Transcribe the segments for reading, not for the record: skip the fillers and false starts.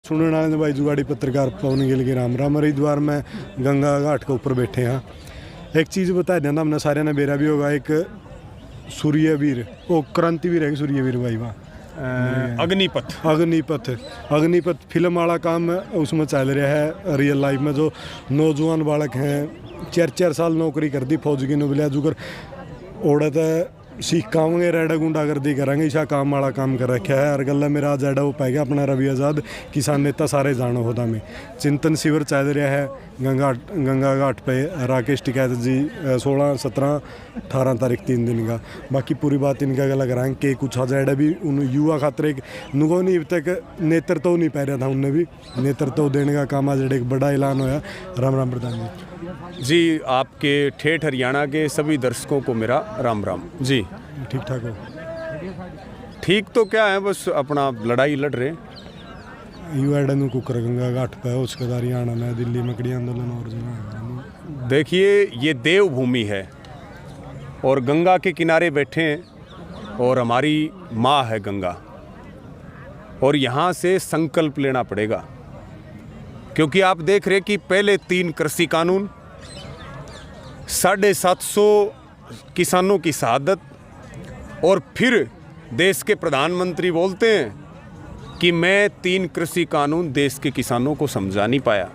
सुनने वाले ने भाई जुगाड़ी पत्रकार पवन गिल के राम राम। हरिद्वार में गंगा घाट के ऊपर बैठे हैं। एक चीज़ बता देना, हमने सारे ने बेरा भी होगा, एक सूर्यवीर वो क्रांतिवीर है, सूर्यवीर भाई वहाँ अग्निपथ फिल्म वाला काम उसमें चल रहा है। रियल लाइफ में जो नौजवान बालक हैं 4-4 साल नौकरी कर दी फौज की नौबलिया जुकर ओढ़त सीख कामगे रेडा गुंडागर्दी करेंगे ईशा काम वाला काम कर रखा है। हर गला मेरा आज एडा वो पै गया अपना रवि आज़ाद किसान नेता सारे जानो होता में चिंतन शिविर चल रहा है गंगा घाट पे। राकेश टिकैत जी 16, 17, 18 तारीख 3 दिन का। बाकी पूरी बात इनका गला कराएंगे कि कुछ आज एडा भी उन युवा खातर एक नुगो नहीं अब तक नेतृत्व नहीं पा रहा था, उनने भी नेतृत्व देने का काम आज एक बड़ा ऐलान होया। राम राम प्रधान जी, आपके ठेठ हरियाणा के सभी दर्शकों को मेरा राम राम जी। ठीक ठाक हो? ठीक तो क्या है, बस अपना लड़ाई लड़ रहे। यू कुकर गंगा घाट पे उसके हरियाणा में दिल्ली में कड़ी आंदोलन और जगह। देखिए, ये देवभूमि है और गंगा के किनारे बैठे हैं और हमारी माँ है गंगा, और यहाँ से संकल्प लेना पड़ेगा। क्योंकि आप देख रहे कि पहले 3 कृषि कानून, 750 किसानों की शहादत, और फिर देश के प्रधानमंत्री बोलते हैं कि मैं 3 कृषि कानून देश के किसानों को समझा नहीं पाया।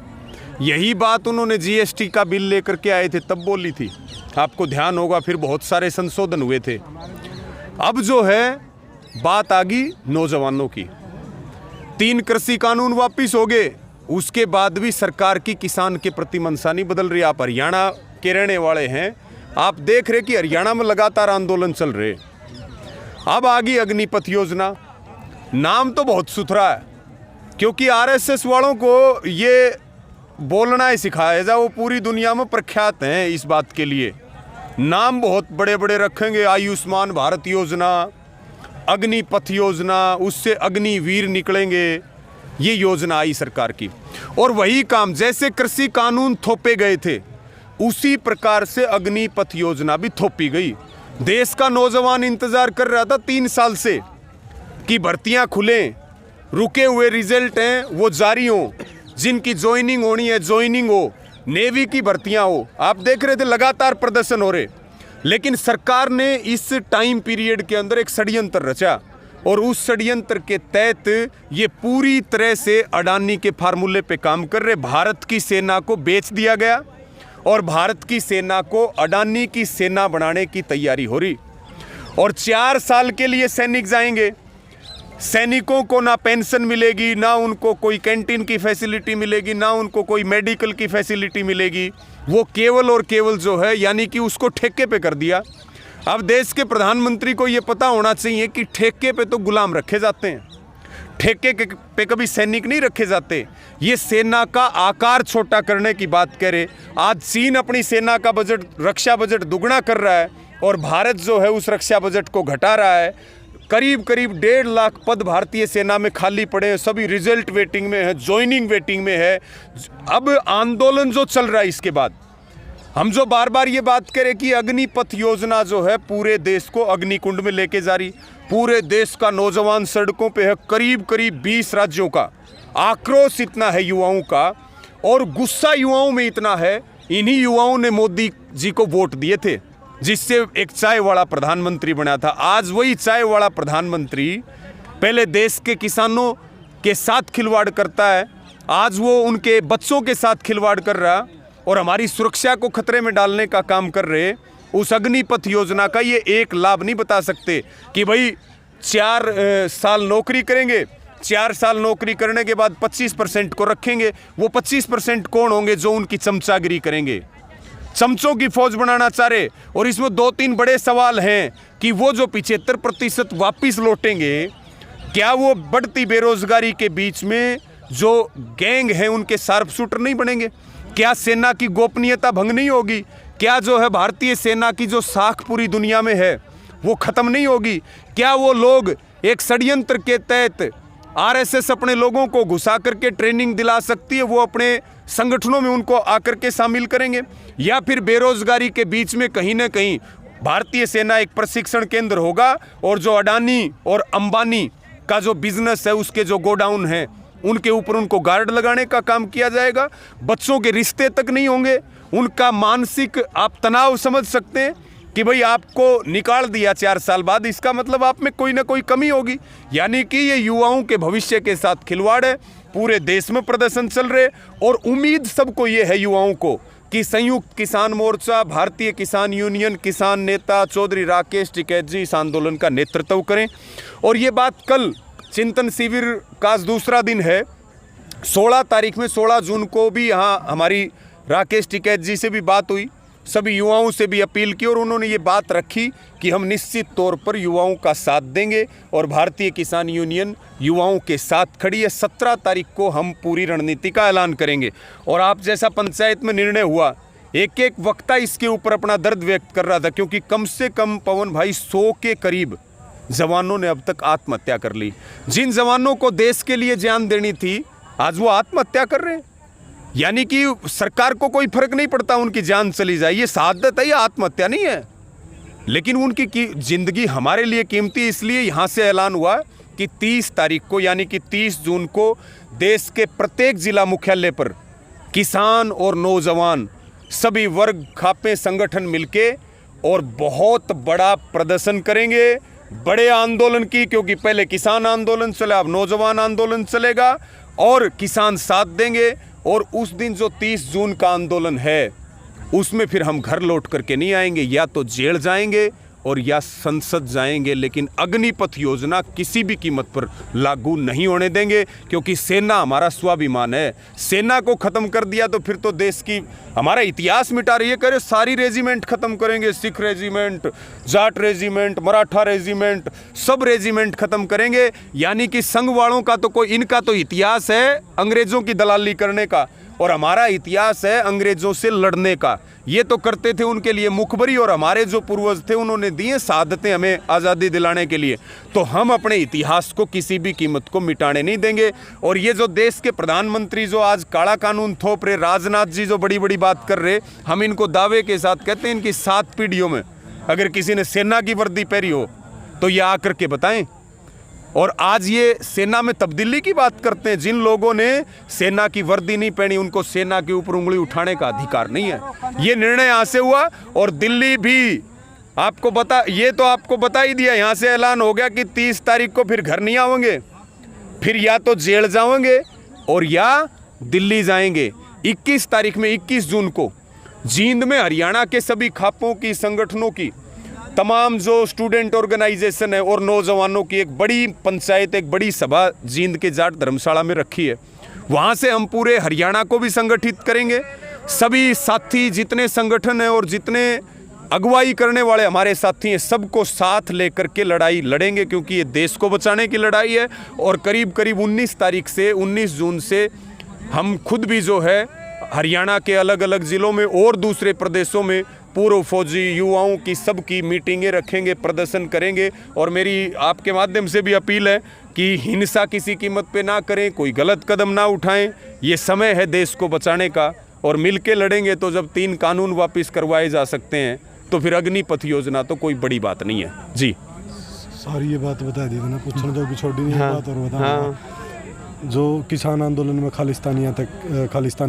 यही बात उन्होंने जीएसटी का बिल लेकर के आए थे तब बोली थी, आपको ध्यान होगा। फिर बहुत सारे संशोधन हुए थे। अब जो है बात आ गई नौजवानों की, 3 कृषि कानून वापिस हो गए, उसके बाद भी सरकार की किसान के प्रति मनसा नहीं बदल रही। आप हरियाणा के रहने वाले हैं, आप देख रहे कि हरियाणा में लगातार आंदोलन चल रहे। अब आ गई अग्निपथ योजना। नाम तो बहुत सुथरा है, क्योंकि आरएसएस वालों को ये बोलना ही सिखाया जा, वो पूरी दुनिया में प्रख्यात हैं इस बात के लिए। नाम बहुत बड़े बड़े रखेंगे, आयुष्मान भारत योजना, अग्निपथ योजना, उससे अग्निवीर निकलेंगे। ये योजना आई सरकार की, और वही काम जैसे कृषि कानून थोपे गए थे उसी प्रकार से अग्निपथ योजना भी थोपी गई। देश का नौजवान इंतजार कर रहा था 3 साल से कि भर्तियां खुलें, रुके हुए रिजल्ट हैं वो जारी हों, जिनकी ज्वाइनिंग होनी है ज्वाइनिंग हो, नेवी की भर्तियां हो। आप देख रहे थे लगातार प्रदर्शन हो रहे, लेकिन सरकार ने इस टाइम पीरियड के अंदर एक षड्यंत्र रचा, और उस षड्यंत्र के तहत ये पूरी तरह से अडानी के फार्मूले पे काम कर रहे। भारत की सेना को बेच दिया गया और भारत की सेना को अडानी की सेना बनाने की तैयारी हो रही। और 4 साल के लिए सैनिक जाएंगे, सैनिकों को ना पेंशन मिलेगी, ना उनको कोई कैंटीन की फैसिलिटी मिलेगी, ना उनको कोई मेडिकल की फैसिलिटी मिलेगी। वो केवल और केवल जो है यानी कि उसको ठेके पे कर दिया। अब देश के प्रधानमंत्री को ये पता होना चाहिए कि ठेके पे तो गुलाम रखे जाते हैं, ठेके पे कभी सैनिक नहीं रखे जाते। ये सेना का आकार छोटा करने की बात करे। आज चीन अपनी सेना का बजट, रक्षा बजट दुगना कर रहा है, और भारत जो है उस रक्षा बजट को घटा रहा है। करीब करीब 1.5 लाख पद भारतीय सेना में खाली पड़े हैं, सभी रिजल्ट वेटिंग में है, ज्वाइनिंग वेटिंग में है। अब आंदोलन जो चल रहा है, इसके बाद हम जो बार बार ये बात करें कि अग्निपथ योजना जो है पूरे देश को अग्निकुंड में लेके जा रही, पूरे देश का नौजवान सड़कों पे है। करीब करीब 20 राज्यों का आक्रोश इतना है युवाओं का, और गुस्सा युवाओं में इतना है। इन्हीं युवाओं ने मोदी जी को वोट दिए थे, जिससे एक चाय वाला प्रधानमंत्री बना था। आज वही चाय वाला प्रधानमंत्री पहले देश के किसानों के साथ खिलवाड़ करता है, आज वो उनके बच्चों के साथ खिलवाड़ कर रहा और हमारी सुरक्षा को खतरे में डालने का काम कर रहे। उस अग्निपथ योजना का ये एक लाभ नहीं बता सकते कि भाई 4 साल नौकरी करेंगे, 4 साल नौकरी करने के बाद 25% को रखेंगे। वो 25% कौन होंगे? जो उनकी चमचागिरी करेंगे, चमचों की फौज बनाना चाह रहे। और इसमें 2-3 बड़े सवाल हैं कि वो जो 75% वापिस लौटेंगे, क्या वो बढ़ती बेरोजगारी के बीच में जो गैंग है उनके शार्प शूटर नहीं बनेंगे? क्या सेना की गोपनीयता भंग नहीं होगी? क्या जो है भारतीय सेना की जो साख पूरी दुनिया में है वो खत्म नहीं होगी? क्या वो लोग एक षड्यंत्र के तहत आरएसएस अपने लोगों को घुसा करके ट्रेनिंग दिला सकती है, वो अपने संगठनों में उनको आकर के शामिल करेंगे? या फिर बेरोजगारी के बीच में कहीं ना कहीं भारतीय सेना एक प्रशिक्षण केंद्र होगा, और जो अडानी और अंबानी का जो बिजनेस है उसके जो गोडाउन है उनके ऊपर उनको गार्ड लगाने का काम किया जाएगा। बच्चों के रिश्ते तक नहीं होंगे, उनका मानसिक आप तनाव समझ सकते हैं कि भाई आपको निकाल दिया 4 साल बाद, इसका मतलब आप में कोई ना कोई कमी होगी। यानी कि ये युवाओं के भविष्य के साथ खिलवाड़ है। पूरे देश में प्रदर्शन चल रहे और उम्मीद सबको ये है युवाओं को कि संयुक्त किसान मोर्चा, भारतीय किसान यूनियन, किसान नेता चौधरी राकेश टिकैत जी इस आंदोलन का नेतृत्व करें। और ये बात कल चिंतन शिविर का दूसरा दिन है, 16 तारीख में 16 जून को भी यहाँ हमारी राकेश टिकैत जी से भी बात हुई, सभी युवाओं से भी अपील की और उन्होंने ये बात रखी कि हम निश्चित तौर पर युवाओं का साथ देंगे और भारतीय किसान यूनियन युवाओं के साथ खड़ी है। 17 तारीख को हम पूरी रणनीति का ऐलान करेंगे। और आप जैसा पंचायत में निर्णय हुआ, एक एक वक्ता इसके ऊपर अपना दर्द व्यक्त कर रहा था, क्योंकि कम से कम पवन भाई 100 के करीब जवानों ने अब तक आत्महत्या कर ली। जिन जवानों को देश के लिए जान देनी थी आज वो आत्महत्या कर रहे हैं। यानी कि सरकार को कोई फर्क नहीं पड़ता उनकी जान चली जाए, ये शहादत है, ये आत्महत्या नहीं है। लेकिन उनकी जिंदगी हमारे लिए कीमती, इसलिए यहाँ से ऐलान हुआ कि 30 तारीख को यानी कि 30 जून को देश के प्रत्येक जिला मुख्यालय पर किसान और नौजवान सभी वर्ग खापे संगठन मिलके और बहुत बड़ा प्रदर्शन करेंगे, बड़े आंदोलन की। क्योंकि पहले किसान आंदोलन चला, अब नौजवान आंदोलन चलेगा और किसान साथ देंगे। और उस दिन जो 30 जून का आंदोलन है उसमें फिर हम घर लौट करके नहीं आएंगे, या तो जेल जाएंगे और या संसद जाएंगे, लेकिन अग्निपथ योजना किसी भी कीमत पर लागू नहीं होने देंगे। क्योंकि सेना हमारा स्वाभिमान है, सेना को ख़त्म कर दिया तो फिर तो देश की हमारा इतिहास मिटा रही है। करे सारी रेजिमेंट ख़त्म करेंगे, Sikh regiment, Jat regiment, Maratha regiment, सब रेजिमेंट ख़त्म करेंगे। यानी कि संघ वालों का तो कोई, इनका तो इतिहास है अंग्रेज़ों की दलाली करने का और हमारा इतिहास है अंग्रेज़ों से लड़ने का। ये तो करते थे उनके लिए मुखबरी, और हमारे जो पूर्वज थे उन्होंने दिए शहादतें हमें आज़ादी दिलाने के लिए। तो हम अपने इतिहास को किसी भी कीमत को मिटाने नहीं देंगे। और ये जो देश के प्रधानमंत्री जो आज काला कानून थोप रहे, राजनाथ जी जो बड़ी बड़ी बात कर रहे, हम इनको दावे के साथ कहते हैं इनकी 7 पीढ़ियों में अगर किसी ने सेना की वर्दी पहनी हो तो ये आकर के बताएं। और आज ये सेना में तब्दीली की बात करते हैं। जिन लोगों ने सेना की वर्दी नहीं पहनी उनको सेना के ऊपर उंगली उठाने का अधिकार नहीं है। ये निर्णय यहाँ से हुआ और दिल्ली भी आपको बता ही दिया, यहाँ से ऐलान हो गया कि 30 तारीख को फिर घर नहीं आएंगे, फिर या तो जेल जाएंगे और या दिल्ली जाएंगे। 21 तारीख में 21 जून को जींद में हरियाणा के सभी खापों की, संगठनों की, तमाम जो स्टूडेंट ऑर्गेनाइजेशन है और नौजवानों की एक बड़ी पंचायत, एक बड़ी सभा जींद के जाट धर्मशाला में रखी है। वहाँ से हम पूरे हरियाणा को भी संगठित करेंगे। सभी साथी जितने संगठन हैं और जितने अगुवाई करने वाले हमारे साथी हैं, सबको साथ लेकर के लड़ाई लड़ेंगे, क्योंकि ये देश को बचाने की लड़ाई है। और करीब करीब 19 तारीख से 19 जून से हम खुद भी जो है हरियाणा के अलग अलग ज़िलों में और दूसरे प्रदेशों में पूर्व फौजी युवाओं की सबकी मीटिंगें रखेंगे, प्रदर्शन करेंगे। और मेरी आपके माध्यम से भी अपील है कि हिंसा किसी कीमत पे ना करें, कोई गलत कदम ना उठाएं। ये समय है देश को बचाने का और मिल के लड़ेंगे तो जब 3 कानून वापस करवाए जा सकते हैं तो फिर अग्निपथ योजना तो कोई बड़ी बात नहीं है। जी सारी ये बात बता दी ना, पूछना जो भी छोड़ी नहीं बात और बता जो किसान आंदोलन में खालिस्तानी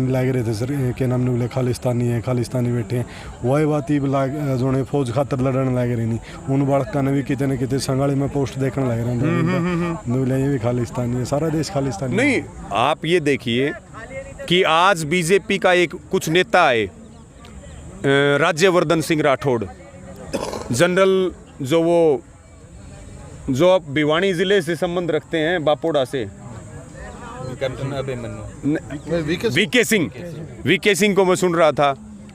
लाग रहे थे सर, के नाम ने बोले खालिस्तानी है, खालिस्तानी बैठे हैं, वही बात ही जो ने फौज खातर लड़ने लग रही नहीं। उन बालका ने भी कितने न कितने संगाड़ी में पोस्ट देखने लग रहे हैं, बोले ये भी खालिस्तानी है, सारा देश खालिस्तानी नहीं। आप ये देखिए कि आज बीजेपी का एक कुछ नेता आए, राज्यवर्धन सिंह राठौड़, जनरल जो अब भिवानी ज़िले से संबंध रखते हैं, बापोड़ा से, वीके सिंह को मैं सुन रहा था।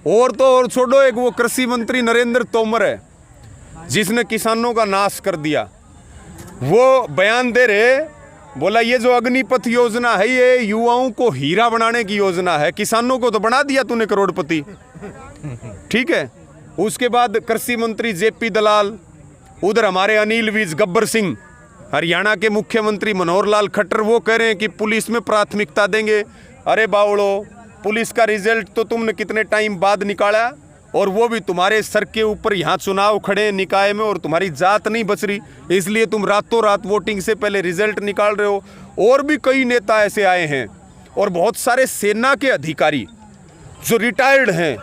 और तो और छोड़ो, एक वो कृषि मंत्री नरेंद्र तोमर है जिसने किसानों का नाश कर दिया, वो बयान दे रहे, बोला ये जो अग्निपथ योजना है ये युवाओं को हीरा बनाने की योजना है, किसानों को तो बना दिया तूने करोड़पति। ठीक है। उसके बाद कृषि मंत्री जेपी दलाल, उधर हमारे अनिल विज, गब्बर सिंह, हरियाणा के मुख्यमंत्री मनोहर लाल खट्टर, वो कह रहे हैं कि पुलिस में प्राथमिकता देंगे। अरे बावड़ो, पुलिस का रिजल्ट तो तुमने कितने टाइम बाद निकाला और वो भी तुम्हारे सर के ऊपर यहाँ चुनाव खड़े निकाय में और तुम्हारी जात नहीं बच रही, इसलिए तुम रातों रात वोटिंग से पहले रिजल्ट निकाल रहे हो। और भी कई नेता ऐसे आए हैं और बहुत सारे सेना के अधिकारी जो रिटायर्ड हैं,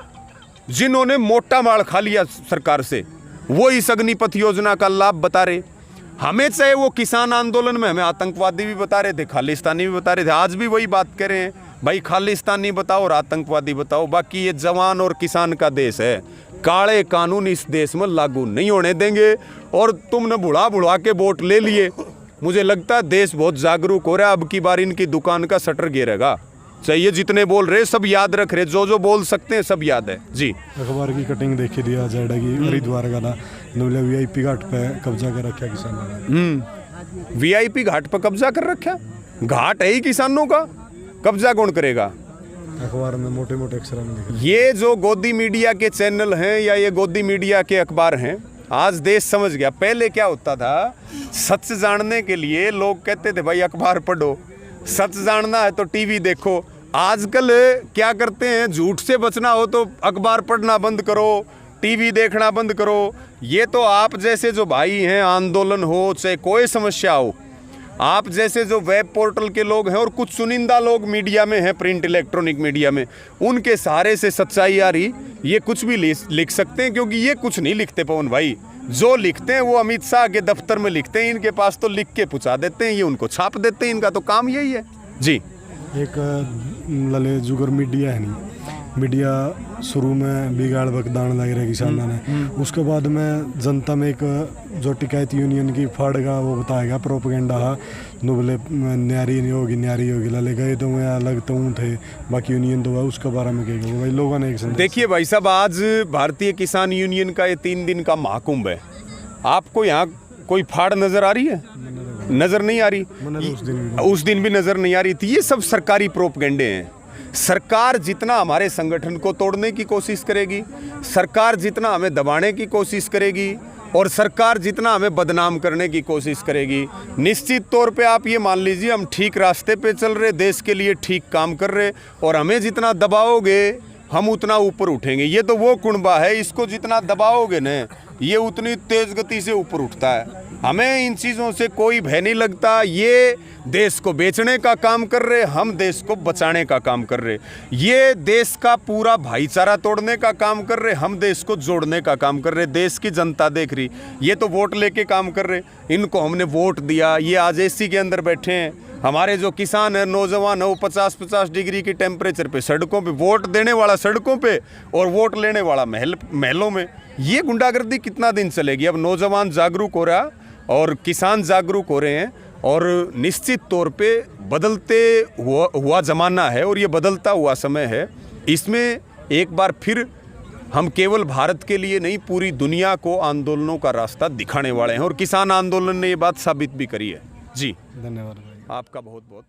जिन्होंने मोटा माल खा लिया सरकार से, वो इस अग्निपथ योजना का लाभ बता रहे। हमें चाहे वो किसान आंदोलन में हमें आतंकवादी भी बता रहे थे, खालिस्तानी भी बता रहे थे, आज भी वही बात कह रहे हैं, भाई खालिस्तानी बताओ और आतंकवादी बताओ, बाकी ये जवान और किसान का देश है। काले कानून इस देश में लागू नहीं होने देंगे। और तुमने बुढ़ा के वोट ले लिए, मुझे लगता है देश बहुत जागरूक हो रहा है। अब की बार इनकी दुकान का शटर गिरेगा। चाहिए जितने बोल रहे सब याद रख रहे, जो बोल सकते हैं सब याद है जी। अखबार की कटिंग देखी दिया जाएगी हरिद्वार का वीआईपी घाट पे कब्जा कर रखा किसानों ने। वीआईपी घाट पर कब्जा कर रखा, घाट है ही किसानों का, कब्जा कौन करेगा? अखबार में मोटे मोटे अक्षर में लिखा। ये जो गोदी मीडिया के चैनल हैं या ये गोदी मीडिया के अखबार हैं, आज देश समझ गया। पहले क्या होता था, सच जानने के लिए लोग कहते थे भाई अखबार पढ़ो, सच जानना है तो टीवी देखो। आजकल क्या करते हैं, झूठ से बचना हो तो अखबार पढ़ना बंद करो, टीवी देखना बंद करो। ये तो आप जैसे जो भाई हैं, आंदोलन हो चाहे कोई समस्या हो, आप जैसे जो वेब पोर्टल के लोग हैं और कुछ चुनिंदा लोग मीडिया में हैं, प्रिंट इलेक्ट्रॉनिक मीडिया में, उनके सहारे से सच्चाई आ रही। ये कुछ भी लिख सकते हैं, क्योंकि ये कुछ नहीं लिखते पवन भाई, जो लिखते हैं वो अमित शाह के दफ्तर में लिखते हैं, इनके पास तो लिख के पहुँचा देते हैं, ये उनको छाप देते हैं, इनका तो काम यही है जी। एक लले जुगर मीडिया है नहीं, मीडिया शुरू में बिगाड़ बगदान लग रहे किसानों ने, उसके बाद में जनता में एक जो टिकायत यूनियन की फाड़गा वो बताएगा प्रोपेगेंडा नो बोले न्यारी नहीं होगी लले गए तो मैं अलग तो थे, बाकी यूनियन तो हुआ उसके बारे में कहेगा भाई लोगों ने एक देखिए भाई साहब, आज भारतीय किसान यूनियन का ये 3 दिन का महाकुंभ है। आपको यहाँ कोई फाड़ नजर आ रही है? नजर नहीं आ रही। उस दिन भी नजर नहीं आ रही थी। ये सब सरकारी प्रोपेगेंडे हैं। सरकार जितना हमारे संगठन को तोड़ने की कोशिश करेगी, सरकार जितना हमें दबाने की कोशिश करेगी और सरकार जितना हमें बदनाम करने की कोशिश करेगी, निश्चित तौर पे आप ये मान लीजिए हम ठीक रास्ते पे चल रहे, देश के लिए ठीक काम कर रहे, और हमें जितना दबाओगे हम उतना ऊपर उठेंगे। ये तो वो कुनबा है, इसको जितना दबाओगे न ये उतनी तेज गति से ऊपर उठता है। हमें इन चीज़ों से कोई भय नहीं लगता। ये देश को बेचने का काम कर रहे, हम देश को बचाने का काम कर रहे। ये देश का पूरा भाईचारा तोड़ने का काम कर रहे, हम देश को जोड़ने का काम कर रहे। देश की जनता देख रही, ये तो वोट लेके काम कर रहे। इनको हमने वोट दिया, ये आज एसी के अंदर बैठे हैं। हमारे जो किसान है, नौजवान है, वो 50-50 डिग्री की टेम्परेचर पे सड़कों पे, वोट देने वाला सड़कों पे और वोट लेने वाला महलों में। ये गुंडागर्दी कितना दिन चलेगी? अब नौजवान जागरूक हो रहा और किसान जागरूक हो रहे हैं, और निश्चित तौर पे बदलते हुआ ज़माना है और ये बदलता हुआ समय है। इसमें एक बार फिर हम केवल भारत के लिए नहीं, पूरी दुनिया को आंदोलनों का रास्ता दिखाने वाले हैं, और किसान आंदोलन ने ये बात साबित भी करी है जी। धन्यवाद भाई, आपका बहुत बहुत